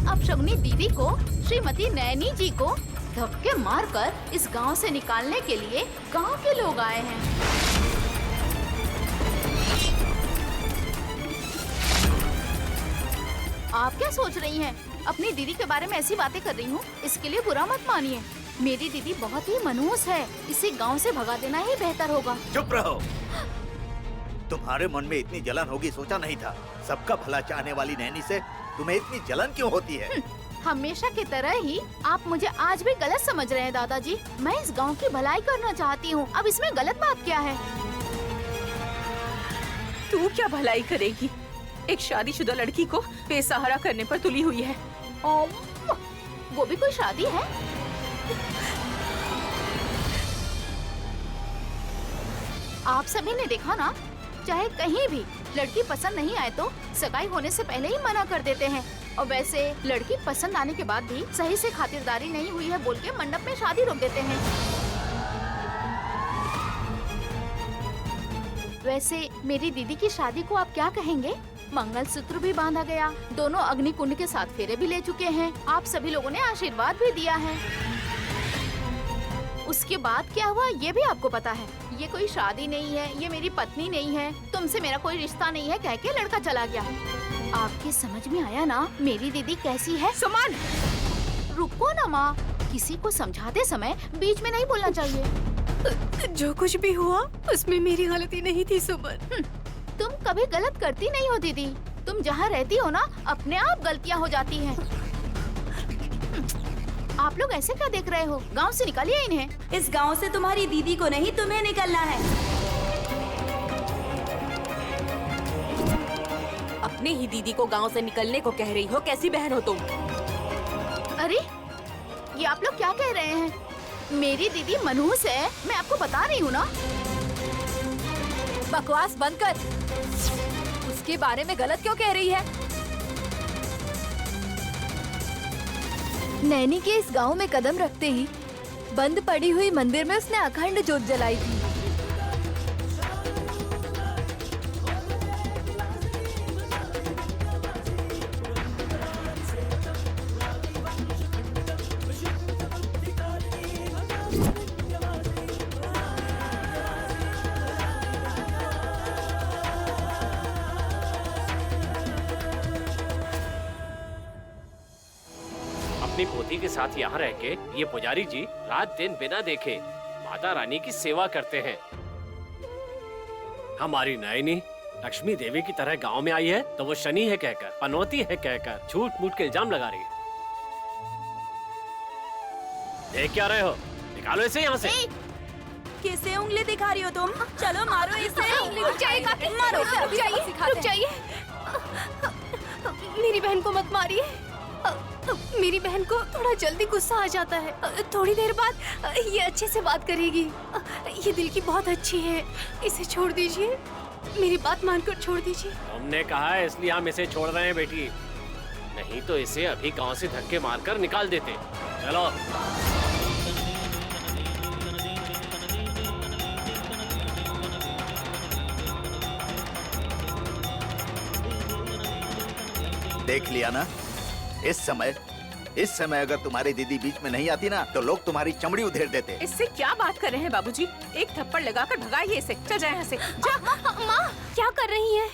अपशगुनी दीदी को, श्रीमती नैनी जी को धक्के मारकर इस गांव से निकालने के लिए गांव के लोग आए हैं। आप क्या सोच रही हैं? अपनी दीदी के बारे में ऐसी बातें कर रही हूँ, इसके लिए बुरा मत मानिए। मेरी दीदी बहुत ही मनहूस है, इसे गांव से भगा देना ही बेहतर होगा। चुप रहो। तुम्हारे मन में इतनी जलन होगी सोचा नहीं था। सबका भला चाहने वाली नैनी से तुम्हें इतनी जलन क्यों होती है? हमेशा की तरह ही आप मुझे आज भी गलत समझ रहे हैं दादाजी। मैं इस गांव की भलाई करना चाहती हूँ, अब इसमें गलत बात क्या है? तू क्या भलाई करेगी? एक शादीशुदा लड़की को बेसहारा करने पर तुली हुई है। वो भी कोई शादी है? आप सभी ने देखा ना, चाहे कहीं भी लड़की पसंद नहीं आए तो सगाई होने से पहले ही मना कर देते हैं। और वैसे लड़की पसंद आने के बाद भी सही से खातिरदारी नहीं हुई है बोल के मंडप में शादी रोक देते हैं। वैसे मेरी दीदी की शादी को आप क्या कहेंगे? मंगलसूत्र भी बांधा गया, दोनों अग्निकुंड के साथ फेरे भी ले चुके हैं, आप सभी लोगों ने आशीर्वाद भी दिया है। उसके बाद क्या हुआ ये भी आपको पता है। ये कोई शादी नहीं है, ये मेरी पत्नी नहीं है, तुमसे मेरा कोई रिश्ता नहीं है कह के लड़का चला गया। आपके समझ में आया ना मेरी दीदी कैसी है? सुमन! रुको ना माँ, किसी को समझाते समय बीच में नहीं बोलना चाहिए। जो कुछ भी हुआ उसमें मेरी गलती नहीं थी सुमन। तुम कभी गलत करती नहीं हो दीदी, तुम जहाँ रहती हो ना अपने आप गलतियाँ हो जाती हैं। आप लोग ऐसे क्या देख रहे हो? गांव से निकालिए इन्हें। इस गांव से तुम्हारी दीदी को नहीं, तुम्हें निकलना है। अपने ही दीदी को गांव से निकलने को कह रही हो? कैसी बहन हो तुम? अरे ये आप लोग क्या कह रहे हैं? मेरी दीदी मनहूस है, मैं आपको बता रही हूँ ना। बकवास बंद कर। उसके बारे में गलत क्यों कह रही है? नैनी के इस गांव में कदम रखते ही बंद पड़ी हुई मंदिर में उसने अखंड ज्योत जलाई थी। अपनी पोती के साथ यहाँ रह के ये पुजारी जी रात दिन बिना देखे माता रानी की सेवा करते हैं। हमारी नैनी लक्ष्मी देवी की तरह गांव में आई है तो वो शनि है कहकर, पनौती है कहकर झूठ मूठ के इल्जाम लगा रही है। देख क्या रहे हो? निकालो इसे यहाँ से। किसे उंगली दिखा रही हो तुम? चलो मारो इसे। रुक जाइए। मेरी बहन को मत मारिए। मेरी बहन को थोड़ा जल्दी गुस्सा आ जाता है, थोड़ी देर बाद ये अच्छे से बात करेगी। ये दिल की बहुत अच्छी है, इसे छोड़ दीजिए, मेरी बात मानकर छोड़ दीजिए। हमने कहा है इसलिए हम इसे छोड़ रहे हैं बेटी, नहीं तो इसे अभी गांव से धक्के मारकर निकाल देते। चलो। देख लिया ना, इस समय अगर तुम्हारी दीदी बीच में नहीं आती ना तो लोग तुम्हारी चमड़ी उधेड़ देते। इससे क्या बात कर रहे हैं बाबूजी? एक थप्पड़ लगाकर भगाइए इसे। चल जाए यहाँ से। जा। माँ क्या कर रही है?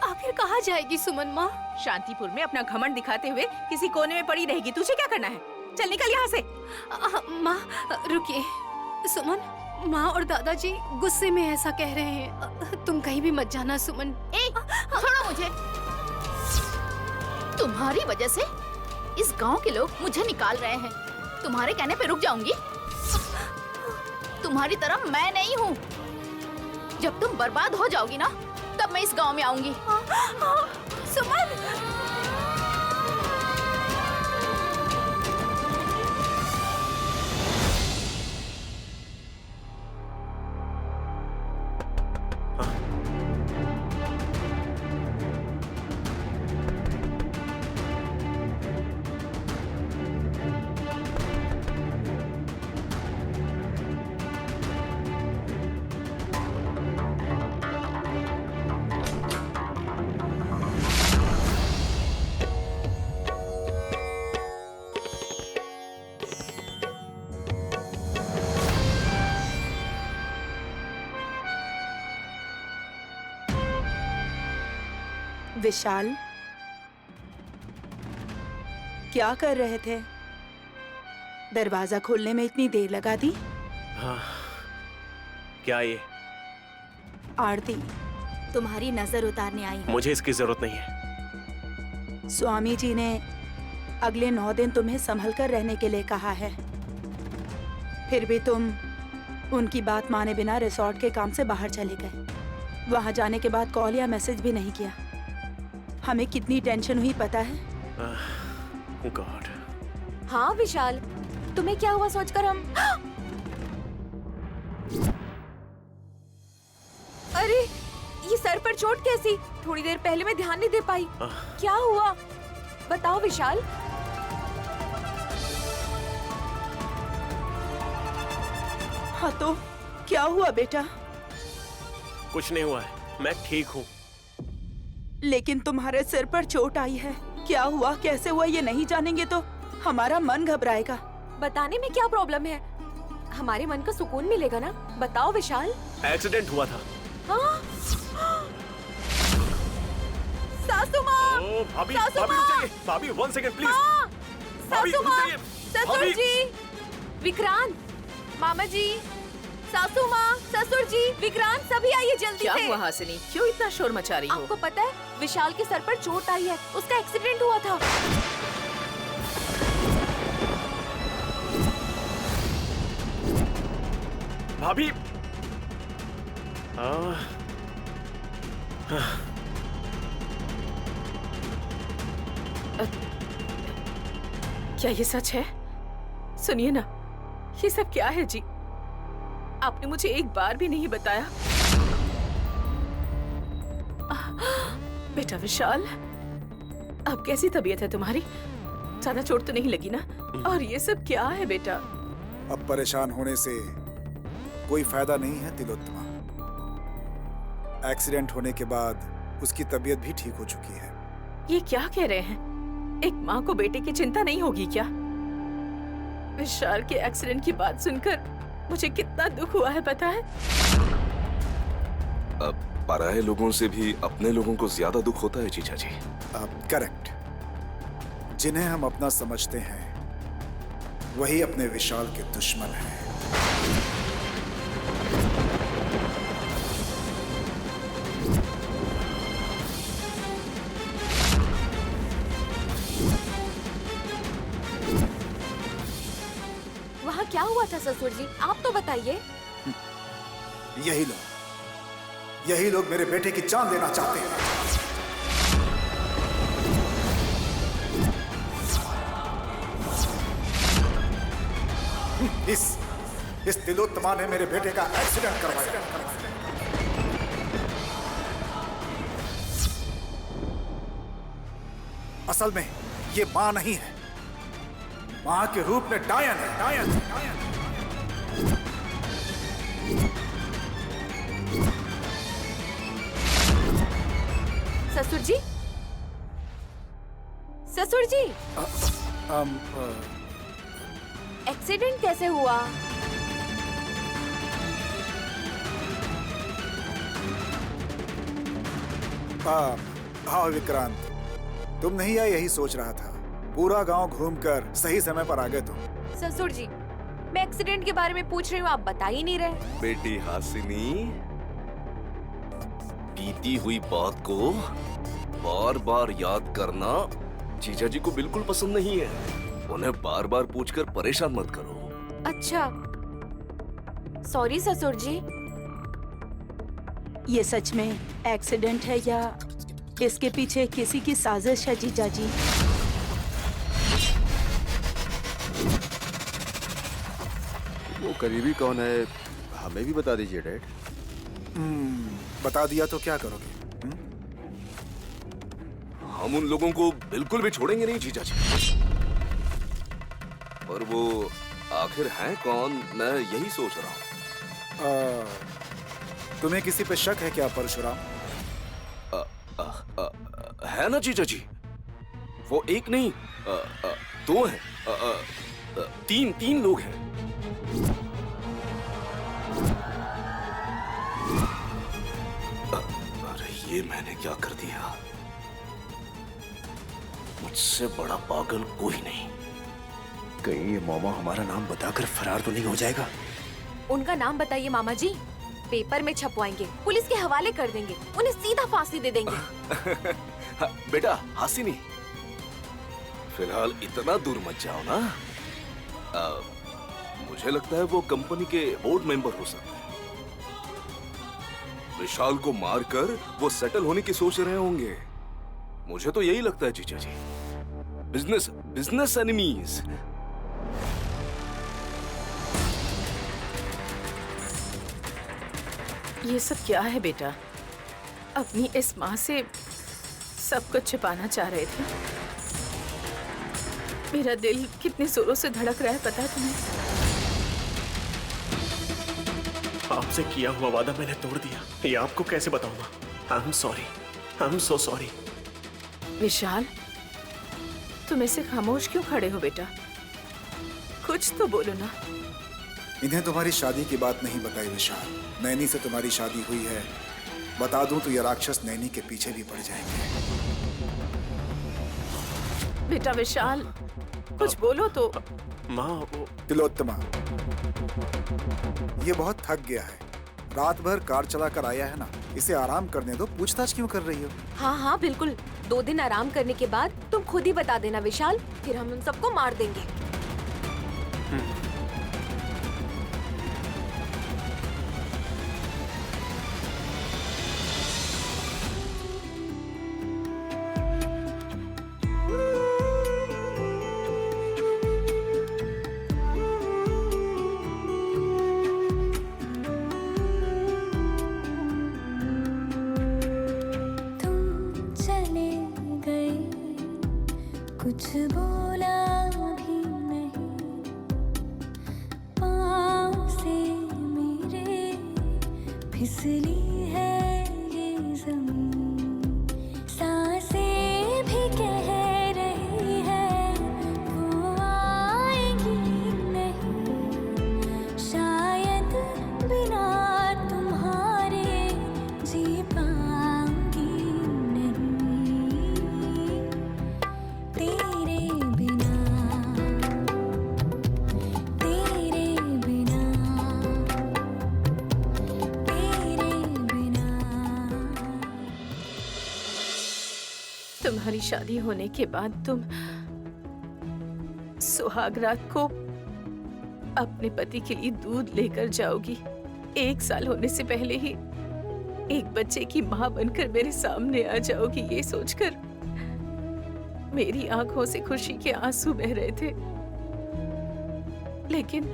आखिर कहाँ जाएगी सुमन माँ? शांतिपुर में अपना घमंड दिखाते हुए किसी कोने में पड़ी रहेगी। तुझे क्या करना है? चल निकल यहाँ से। माँ रुकिए। सुमन, माँ और दादाजी गुस्से में ऐसा कह रहे हैं, तुम कहीं भी मत जाना सुमन। छोड़ो मुझे। तुम्हारी वजह से इस गांव के लोग मुझे निकाल रहे हैं। तुम्हारे कहने पे रुक जाऊंगी? तुम्हारी तरह मैं नहीं हूँ। जब तुम बर्बाद हो जाओगी ना तब मैं इस गांव में आऊंगी। सुमन! विशाल, क्या कर रहे थे? दरवाजा खोलने में इतनी देर लगा दी? हाँ, क्या ये? आरती, तुम्हारी नजर उतारने आई हूँ। मुझे इसकी जरूरत नहीं है। स्वामी जी ने अगले 9 दिन तुम्हें संभल कर रहने के लिए कहा है। फिर भी तुम उनकी बात माने बिना रिसोर्ट के काम से बाहर चले गए। वहां जाने के बाद कॉल या मैसेज भी नहीं किया। हमें कितनी टेंशन हुई पता है? गॉड। हाँ विशाल, तुम्हें क्या हुआ सोचकर हम अरे ये सर पर चोट कैसी? थोड़ी देर पहले मैं ध्यान नहीं दे पाई। क्या हुआ बताओ विशाल। हाँ तो क्या हुआ बेटा? कुछ नहीं हुआ है, मैं ठीक हूँ। लेकिन तुम्हारे सिर पर चोट आई है। क्या हुआ, कैसे हुआ, ये नहीं जानेंगे तो हमारा मन घबराएगा। बताने में क्या प्रॉब्लम है? हमारे मन को सुकून मिलेगा ना। बताओ विशाल। एक्सीडेंट हुआ था। हाँ? सासू माँ! ओ, भाभी, सासू भाभी माँ! रुक जाइए। भाभी 1 सेकंड प्लीज। माँ! भाभी, सासू रुक माँ! जाइए। ससुर भाभी! जी! विक्रांत! मामा जी! सासू माँ, ससुर जी, विक्रांत, सभी आइए जल्दी क्या से। हुआ हासिनी? क्यों इतना शोर मचा रही हो? आपको पता है विशाल के सर पर चोट आई है। उसका एक्सीडेंट हुआ था। भाभी। क्या ये सच है? सुनिए ना, ये सब क्या है जी? आपने मुझे एक बार भी नहीं बताया। बेटा विशाल, अब कैसी तबीयत है तुम्हारी? ज्यादा चोट तो नहीं लगी ना? और ये सब क्या है बेटा? अब परेशान होने से कोई फायदा नहीं है तिलोत्तमा। एक्सीडेंट होने के बाद उसकी तबीयत भी ठीक हो चुकी है। ये क्या कह रहे हैं? एक माँ को बेटे की चिंता नहीं होगी क्या? विशाल के एक्सीडेंट की बात सुनकर मुझे कितना दुख हुआ है पता है? अब पराये लोगों से भी अपने लोगों को ज्यादा दुख होता है जीजा जी। करेक्ट। जिन्हें हम अपना समझते हैं वही अपने विशाल के दुश्मन हैं। वहाँ क्या हुआ था ससुर जी? आप तो बताइए। यही लोग मेरे बेटे की जान लेना चाहते हैं। इस तिलोत्तमा ने मेरे बेटे का एक्सीडेंट करवाया। असल में ये मां नहीं है, मां के रूप में डायन है। डायन। ससुर जी, ससुर जी, एक्सीडेंट कैसे हुआ? हाँ विक्रांत, तुम नहीं आए यही सोच रहा था। पूरा गांव घूमकर सही समय पर आ गए तुम। ससुर जी, मैं एक्सीडेंट के बारे में पूछ रही हूँ, आप बता ही नहीं रहे। बेटी हासिनी, बीती हुई बात को बार बार याद करना जीजा जी को बिल्कुल पसंद नहीं है। उन्हें बार बार पूछकर परेशान मत करो। अच्छा, सॉरी ससुर जी। ये सच में एक्सीडेंट है या इसके पीछे किसी की साजिश है जीजा जी? वो करीबी कौन है, हमें भी बता दीजिए डैड। बता दिया तो क्या करोगे? हम उन लोगों को बिल्कुल भी छोड़ेंगे नहीं जीजा जी। और वो आखिर हैं कौन, मैं यही सोच रहा हूँ। तुम्हें किसी पे शक है क्या परशुराम? है ना जीजा जी, वो एक नहीं 2 हैं, 3 लोग हैं। अरे ये मैंने क्या कर दिया? मुझसे बड़ा पागल कोई नहीं। कहीं ये मोमो हमारा नाम बताकर फरार तो नहीं हो जाएगा? उनका नाम बताइए मामा जी, पेपर में छपवाएंगे, पुलिस के हवाले कर देंगे, उन्हें सीधा फांसी दे देंगे। हाँ, बेटा हासिनी, फिलहाल इतना दूर मत जाओ ना। मुझे लगता है वो कंपनी के बोर्ड मेंबर हो सकते हैं। विशाल को मारकर वो सेटल होने की सोच रहे होंगे। मुझे तो यही लगता है जीजा जी। Business enemies. ये सब क्या है बेटा? अपनी इस माँ से सब कुछ छिपाना चाह रहे थे। मेरा दिल कितने जोरों से धड़क रहा है पता है तुम्हें? आपसे किया हुआ वादा मैंने तोड़ दिया, ये आपको कैसे बताऊंगा? I am sorry, I am so sorry. Vishal, तुम ऐसे खामोश क्यों खड़े हो बेटा? कुछ तो बोलो ना। इन्हें तुम्हारी शादी की बात नहीं बताई विशाल। नैनी से तुम्हारी शादी हुई है, बता दूं तो ये राक्षस नैनी के पीछे भी पड़ जाएंगे। बेटा विशाल, कुछ बोलो तो। माँ वो तिलोत्तमा, ये बहुत थक गया है, रात भर कार चला कर आया है ना, इसे आराम करने दो। पूछताछ क्यों कर रही हो? हाँ हाँ बिल्कुल, 2 दिन आराम करने के बाद तुम खुद ही बता देना विशाल, फिर हम उन सबको मार देंगे। कुछ बोला भी नहीं, पाँव से मेरे फिसली है ये ज़मीन, सांसें भी कह रही है वो आएगी नहीं, शायद बिना तुम्हारे जी पाऊंगी नहीं, तेरे बिना, तेरे बिना, तेरे बिना। तुम्हारी शादी होने के बाद तुम सुहाग रात को अपने पति के लिए दूध लेकर जाओगी। 1 साल होने से पहले ही एक बच्चे की माँ बनकर मेरे सामने आ जाओगी, ये सोचकर मेरी आंखों से खुशी के आंसू बह रहे थे। लेकिन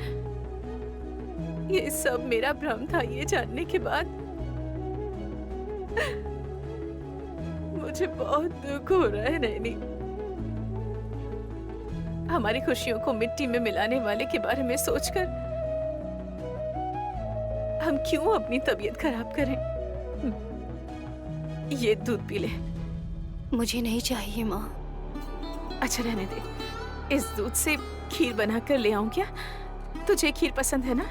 ये सब मेरा भ्रम था, ये जानने के बाद मुझे बहुत दुख हो रहा है नैनी। हमारी खुशियों को मिट्टी में मिलाने वाले के बारे में सोचकर हम क्यों अपनी तबीयत खराब करें? ये दूध पी ले। मुझे नहीं चाहिए माँ। अच्छा रहने दे, इस दूध से खीर बनाकर ले आऊं क्या? तुझे खीर पसंद है ना?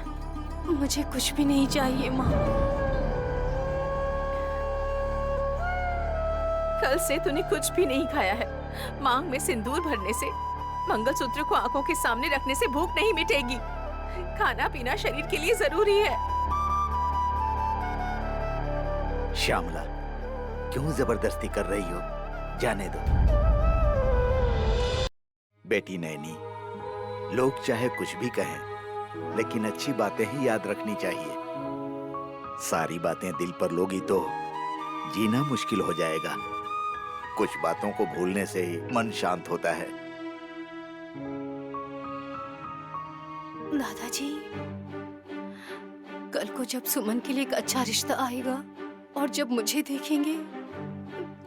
मुझे कुछ भी नहीं चाहिए माँ। कल से तूने कुछ भी नहीं खाया है। मांग में सिंदूर भरने से, मंगलसूत्र को आंखों के सामने रखने से भूख नहीं मिटेगी। खाना पीना शरीर के लिए जरूरी है। श्यामला, क्यों जबरदस्ती कर रही हो? जाने दो। बेटी नैनी, लोग चाहे कुछ भी कहें, लेकिन अच्छी बातें ही याद रखनी चाहिए। सारी बातें दिल पर लोगी तो जीना मुश्किल हो जाएगा। कुछ बातों को भूलने से ही मन शांत होता है। दादाजी, कल को जब सुमन के लिए एक अच्छा रिश्ता आएगा और जब मुझे देखेंगे,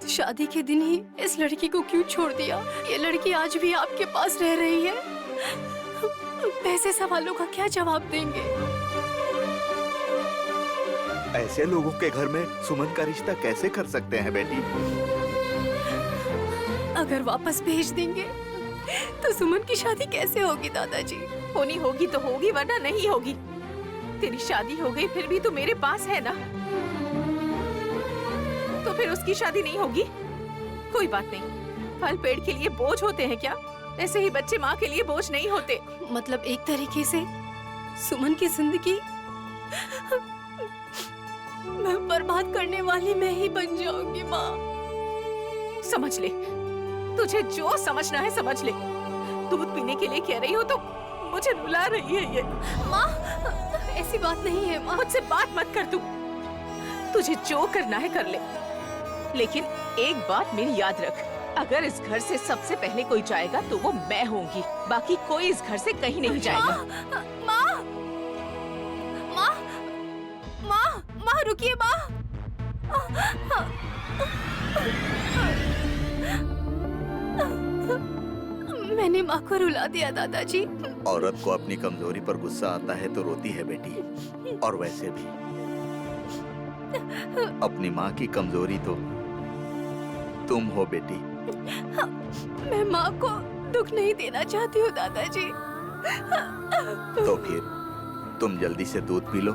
शादी के दिन ही इस लड़की को क्यों छोड़ दिया? ये लड़की आज भी आपके पास रह रही है। ऐसे सवालों का क्या जवाब देंगे? ऐसे लोगों के घर में सुमन का रिश्ता कैसे कर सकते हैं बेटी? अगर वापस भेज देंगे तो सुमन की शादी कैसे होगी दादाजी? होनी होगी तो होगी, वरना नहीं होगी। तेरी शादी हो गई फिर भी तू मेरे पास है ना, तो फिर उसकी शादी नहीं होगी? कोई बात नहीं, फल पेड़ के लिए बोझ होते हैं क्या? ऐसे ही बच्चे माँ के लिए बोझ नहीं होते। मतलब एक तरीके से सुमन की जिंदगी मैं बर्बाद करने वाली मैं ही बन जाऊंगी माँ। समझ ले, तुझे जो समझना है समझ ले। दूध पीने के लिए कह रही हो तो मुझे रुला रही है ये। माँ ऐसी बात नहीं है माँ। मुझसे बात मत कर तू। तुझे जो करना है कर ले, लेकिन एक बात मेरी याद रख, अगर इस घर से सबसे पहले कोई जाएगा तो वो मैं होंगी। बाकी कोई इस घर से कहीं नहीं जाएगा। माँ माँ माँ माँ रुकिए माँ। मैंने माँ को रुला दिया दादाजी। औरत को अपनी कमजोरी पर गुस्सा आता है तो रोती है बेटी, और वैसे भी अपनी माँ की कमजोरी तो तुम हो बेटी। मैं माँ को दुख नहीं देना चाहती हूँ दादाजी। तो फिर तुम जल्दी से दूध पी लो,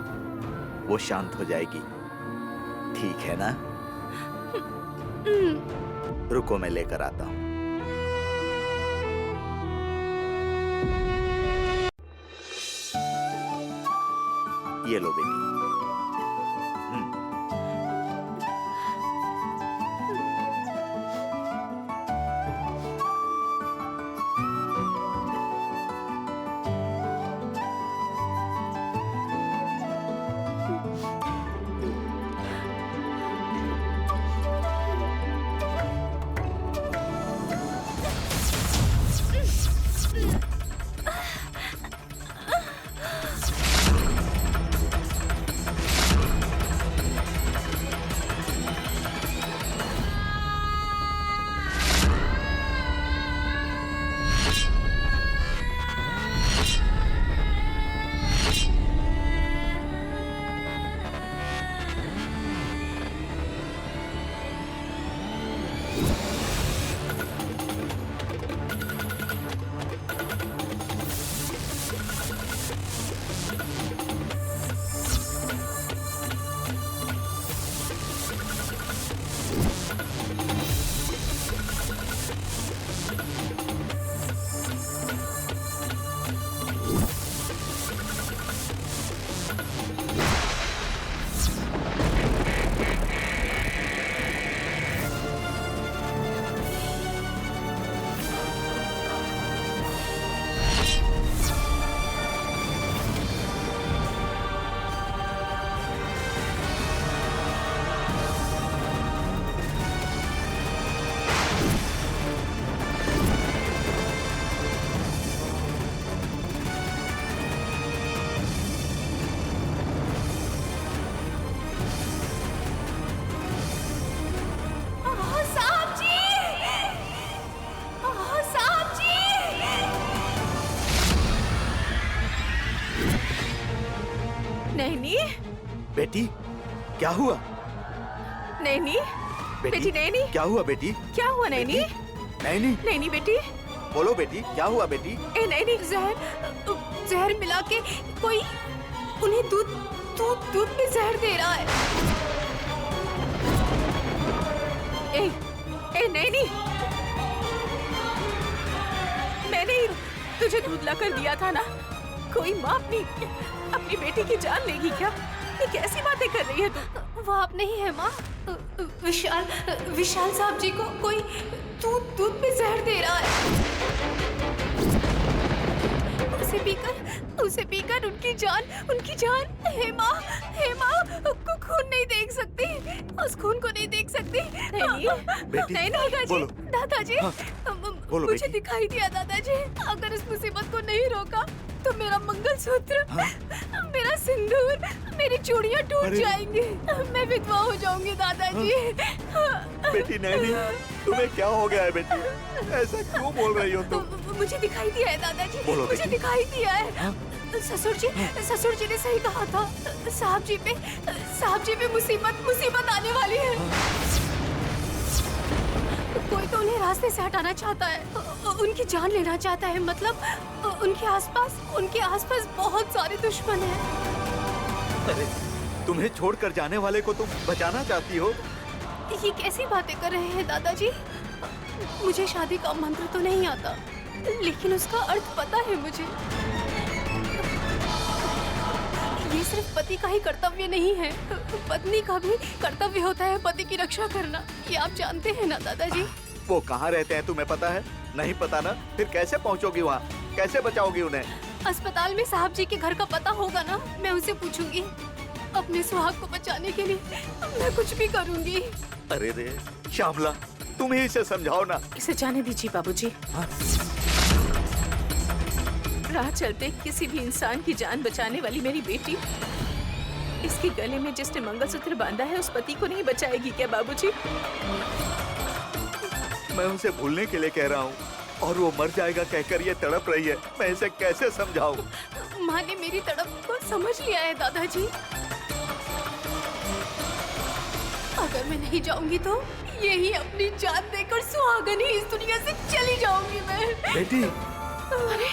वो शांत हो जाएगी, ठीक है ना? रुको मैं लेकर आता हूँ। ये लो बेटी। नैनी, बेटी क्या हुआ? नैनी, बेटी नैनी, क्या हुआ बेटी? क्या हुआ नैनी? नैनी, नैनी बेटी, बोलो बेटी क्या हुआ बेटी? ए नैनी, जहर मिला के कोई उन्हें दूध में जहर दे रहा है। ए नैनी, मैंने ही तुझे दूध लाकर दिया था ना। कोई माँ अपनी बेटी की जान लेगी क्या? ये कैसी बातें कर रही है तू? वो आप नहीं है माँ। विशाल साहब जी को कोई दूध में जहर दे रहा है। उसे पीकर उनकी जान। हे माँ, खून नहीं देख सकती, उस खून को नहीं देख सकती। नहीं दादाजी, दादाजी, मुझे दिखाई दिया दादाजी। अगर इस मुसीबत को नहीं रोका तो मेरा मंगलसूत्र, मेरा सिंदूर, मेरी चूड़ियां टूट जाएंगी। मैं विधवा हो जाऊंगी दादाजी। बेटी नैनी, तुम्हें क्या हो गया है बेटी? ऐसा क्यों बोल रही हो तुम? मुझे दिखाई दिया है दादाजी, मुझे दिखाई दिया है। ससुर जी ने सही कहा था। साहब जी पे मुसीबत आने वाली है। कोई तो उन्हें रास्ते से हटाना चाहता है, उनकी जान लेना चाहता है। मतलब उनके आसपास बहुत सारे दुश्मन हैं। अरे तुम्हें छोड़कर जाने वाले को तुम बचाना चाहती हो? ये कैसी बातें कर रहे हैं दादाजी? मुझे शादी का मंत्र तो नहीं आता, लेकिन उसका अर्थ पता है मुझे। ये सिर्फ पति का ही कर्तव्य नहीं है, पत्नी का भी कर्तव्य होता है पति की रक्षा करना। ये आप जानते हैं ना दादाजी? वो कहाँ रहते हैं तुम्हें पता है? नहीं पता ना? फिर कैसे पहुँचोगी वहाँ? कैसे बचाओगी उन्हें? अस्पताल में साहब जी के घर का पता होगा ना, मैं उनसे पूछूंगी। अपने सुहाग को बचाने के लिए मैं कुछ भी करूंगी। अरे रे श्यामला, तुम ही इसे समझाओ ना। इसे जाने दीजिए बाबूजी। राह चलते किसी भी इंसान की जान बचाने वाली मेरी बेटी इसके गले में जिसने मंगलसूत्र बांधा है उस पति को नहीं बचाएगी क्या बाबूजी? मैं उसे भूलने के लिए कह रहा हूँ और वो मर जाएगा कहकर ये तड़प रही है। मैं इसे कैसे समझाऊं? माँ ने मेरी तड़प को समझ लिया है दादाजी। अगर मैं नहीं जाऊंगी तो यही अपनी जान देकर सुहागन ही इस दुनिया से चली जाऊंगी मैं। बेटी, अरे